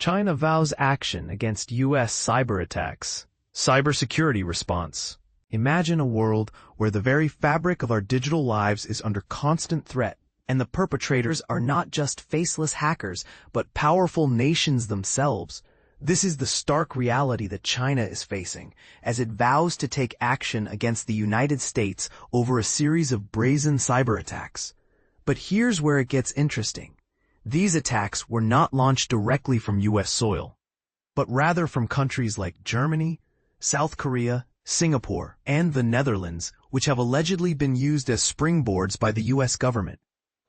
China vows action against U.S. cyberattacks. Cybersecurity response. Imagine a world where the very fabric of our digital lives is under constant threat, and the perpetrators are not just faceless hackers, but powerful nations themselves. This is the stark reality that China is facing, as it vows to take action against the United States over a series of brazen cyberattacks. But here's where it gets interesting. These attacks were not launched directly from U.S. soil, but rather from countries like Germany, South Korea, Singapore, and the Netherlands, which have allegedly been used as springboards by the U.S. government.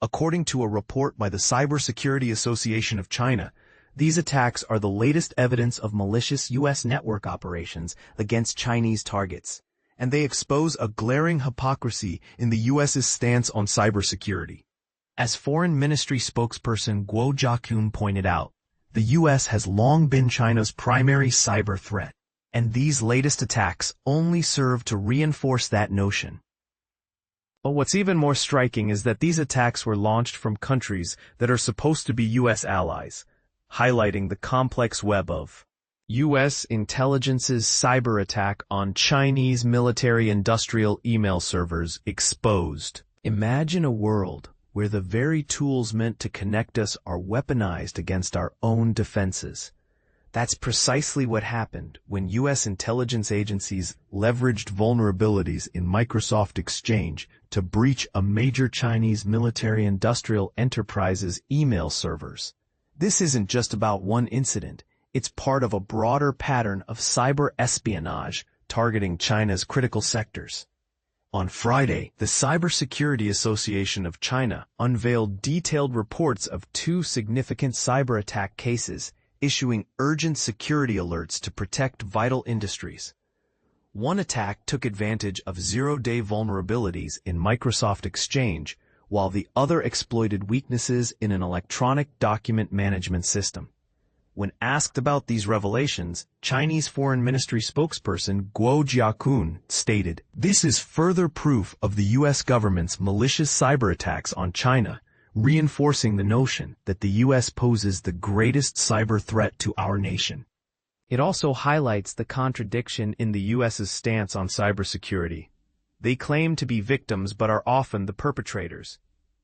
According to a report by the Cybersecurity Association of China, these attacks are the latest evidence of malicious U.S. network operations against Chinese targets, and they expose a glaring hypocrisy in the U.S.'s stance on cybersecurity. As Foreign Ministry Spokesperson Guo Jiakun pointed out, the U.S. has long been China's primary cyber threat, and these latest attacks only serve to reinforce that notion. But what's even more striking is that these attacks were launched from countries that are supposed to be U.S. allies, highlighting the complex web of U.S. intelligence's cyber attack on Chinese military-industrial email servers exposed. Imagine a world where the very tools meant to connect us are weaponized against our own defenses. That's precisely what happened when U.S. intelligence agencies leveraged vulnerabilities in Microsoft Exchange to breach a major Chinese military-industrial enterprise's email servers. This isn't just about one incident. It's part of a broader pattern of cyber espionage targeting China's critical sectors. On Friday, the Cybersecurity Association of China unveiled detailed reports of two significant cyber attack cases, issuing urgent security alerts to protect vital industries. One attack took advantage of zero-day vulnerabilities in Microsoft Exchange, while the other exploited weaknesses in an electronic document management system. When asked about these revelations, Chinese Foreign Ministry spokesperson Guo Jiakun stated, "This is further proof of the U.S. government's malicious cyber attacks on China, reinforcing the notion that the U.S. poses the greatest cyber threat to our nation." It also highlights the contradiction in the U.S.'s stance on cybersecurity. They claim to be victims but are often the perpetrators.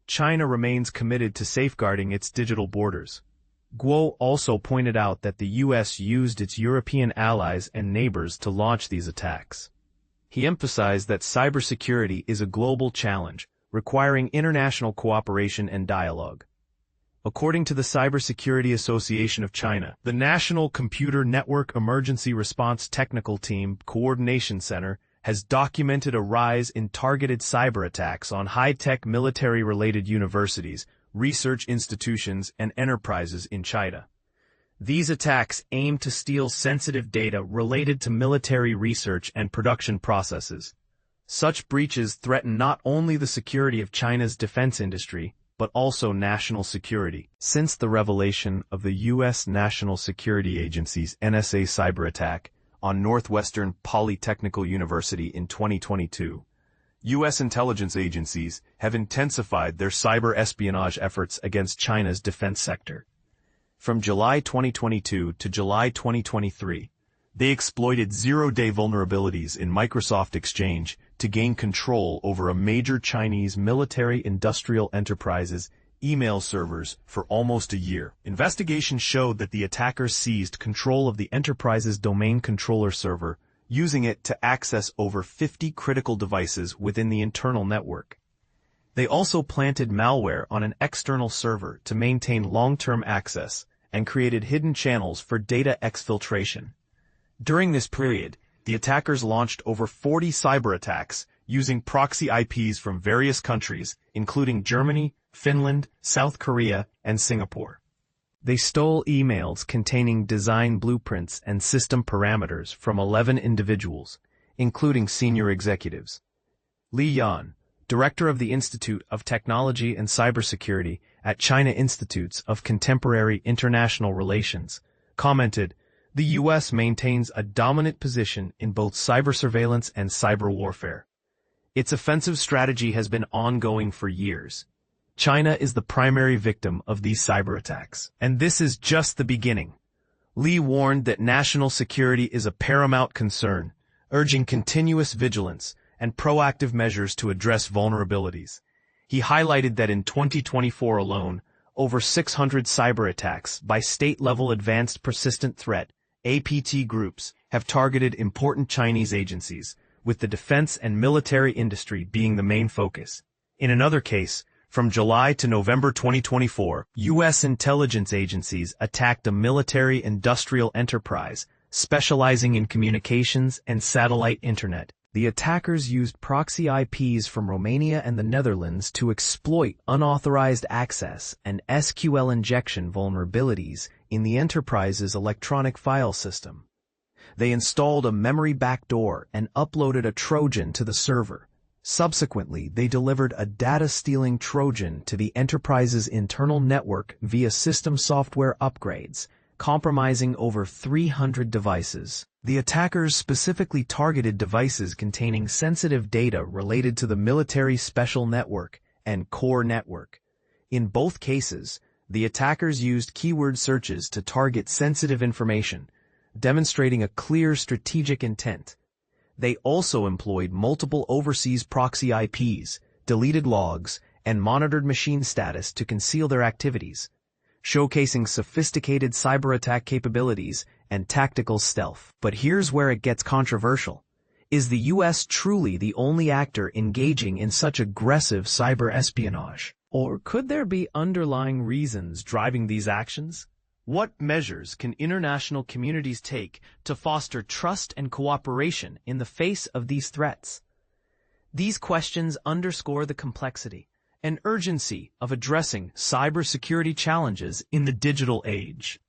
China remains committed to safeguarding its digital borders. Guo also pointed out that the U.S. used its European allies and neighbors to launch these attacks. He emphasized that cybersecurity is a global challenge, requiring international cooperation and dialogue. According to the Cybersecurity Association of China, the National Computer Network Emergency Response Technical Team Coordination Center has documented a rise in targeted cyber attacks on high-tech military-related universities, research institutions, and enterprises in China. These attacks aim to steal sensitive data related to military research and production processes. Such breaches threaten not only the security of China's defense industry, but also national security. Since the revelation of the U.S. National Security Agency's NSA cyber attack on Northwestern Polytechnical University in 2022, U.S. intelligence agencies have intensified their cyber espionage efforts against China's defense sector. From July 2022 to July 2023, they exploited zero-day vulnerabilities in Microsoft Exchange to gain control over a major Chinese military-industrial enterprise's email servers for almost a year. Investigations showed that the attackers seized control of the enterprise's domain controller server, using it to access over 50 critical devices within the internal network. They also planted malware on an external server to maintain long-term access and created hidden channels for data exfiltration. During this period, the attackers launched over 40 cyber attacks using proxy IPs from various countries, including Germany, Finland, South Korea, and Singapore. They stole emails containing design blueprints and system parameters from 11 individuals, including senior executives. Li Yan, director of the Institute of Technology and Cybersecurity at China Institutes of Contemporary International Relations, commented, "The U.S. maintains a dominant position in both cyber surveillance and cyber warfare. Its offensive strategy has been ongoing for years. China is the primary victim of these cyber attacks. And this is just the beginning. Li warned that national security is a paramount concern, urging continuous vigilance and proactive measures to address vulnerabilities. He highlighted that in 2024 alone, over 600 cyberattacks by state-level advanced persistent threat (APT) groups have targeted important Chinese agencies, with the defense and military industry being the main focus. In another case, from July to November 2024, U.S. intelligence agencies attacked a military-industrial enterprise specializing in communications and satellite internet. The attackers used proxy IPs from Romania and the Netherlands to exploit unauthorized access and SQL injection vulnerabilities in the enterprise's electronic file system. They installed a memory backdoor and uploaded a Trojan to the server. Subsequently, they delivered a data-stealing Trojan to the enterprise's internal network via system software upgrades, compromising over 300 devices. The attackers specifically targeted devices containing sensitive data related to the military special network and core network. In both cases, the attackers used keyword searches to target sensitive information, demonstrating a clear strategic intent. They also employed multiple overseas proxy IPs, deleted logs, and monitored machine status to conceal their activities, showcasing sophisticated cyberattack capabilities and tactical stealth. But here's where it gets controversial. Is the U.S. truly the only actor engaging in such aggressive cyber espionage? Or could there be underlying reasons driving these actions? What measures can international communities take to foster trust and cooperation in the face of these threats? These questions underscore the complexity and urgency of addressing cybersecurity challenges in the digital age.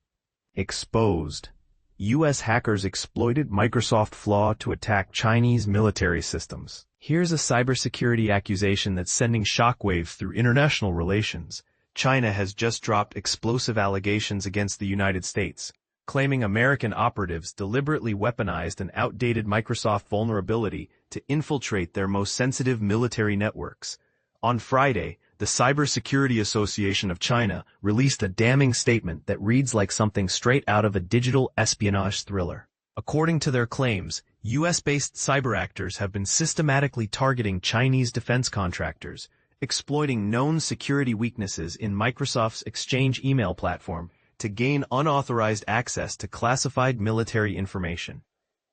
Exposed. U.S. hackers exploited Microsoft Flaw to attack Chinese military systems. Here's a cybersecurity accusation that's sending shockwaves through international relations. China has just dropped explosive allegations against the United States, claiming American operatives deliberately weaponized an outdated Microsoft vulnerability to infiltrate their most sensitive military networks. On Friday, the Cybersecurity Association of China released a damning statement that reads like something straight out of a digital espionage thriller. According to their claims, U.S.-based cyber actors have been systematically targeting Chinese defense contractors, exploiting known security weaknesses in Microsoft's Exchange email platform to gain unauthorized access to classified military information.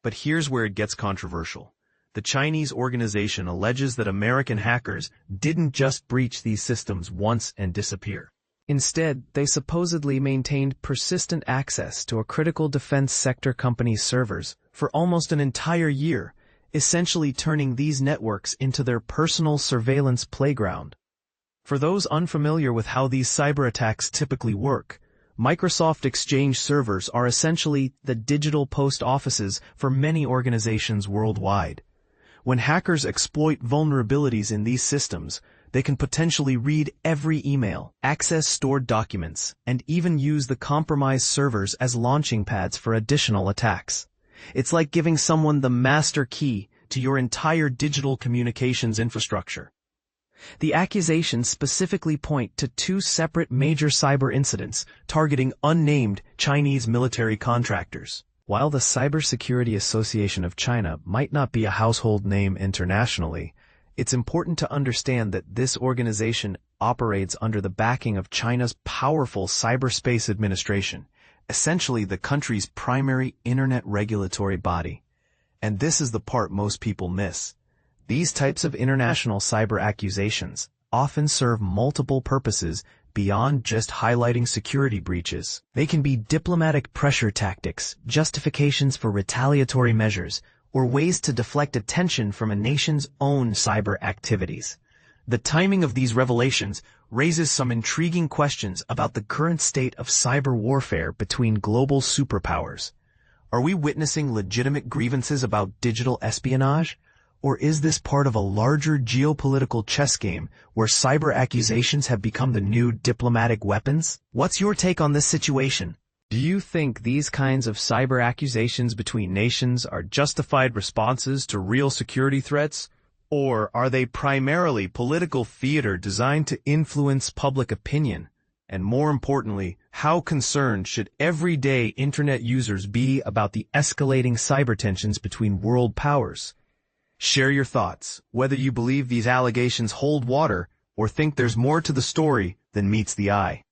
But here's where it gets controversial. The Chinese organization alleges that American hackers didn't just breach these systems once and disappear. Instead, they supposedly maintained persistent access to a critical defense sector company's servers for almost an entire year, essentially turning these networks into their personal surveillance playground. For those unfamiliar with how these cyberattacks typically work, Microsoft Exchange servers are essentially the digital post offices for many organizations worldwide. When hackers exploit vulnerabilities in these systems, they can potentially read every email, access stored documents, and even use the compromised servers as launching pads for additional attacks. It's like giving someone the master key to your entire digital communications infrastructure. The accusations specifically point to two separate major cyber incidents targeting unnamed Chinese military contractors. While the Cybersecurity Association of China might not be a household name internationally, it's important to understand that this organization operates under the backing of China's powerful cyberspace administration, essentially the country's primary internet regulatory body. And this is the part most people miss. These types of international cyber accusations often serve multiple purposes beyond just highlighting security breaches. They can be diplomatic pressure tactics, justifications for retaliatory measures, or ways to deflect attention from a nation's own cyber activities. The timing of these revelations raises some intriguing questions about the current state of cyber warfare between global superpowers. Are we witnessing legitimate grievances about digital espionage? Or is this part of a larger geopolitical chess game where cyber accusations have become the new diplomatic weapons? What's your take on this situation? Do you think these kinds of cyber accusations between nations are justified responses to real security threats? Or are they primarily political theater designed to influence public opinion? And more importantly, how concerned should everyday internet users be about the escalating cyber tensions between world powers? Share your thoughts, whether you believe these allegations hold water or think there's more to the story than meets the eye.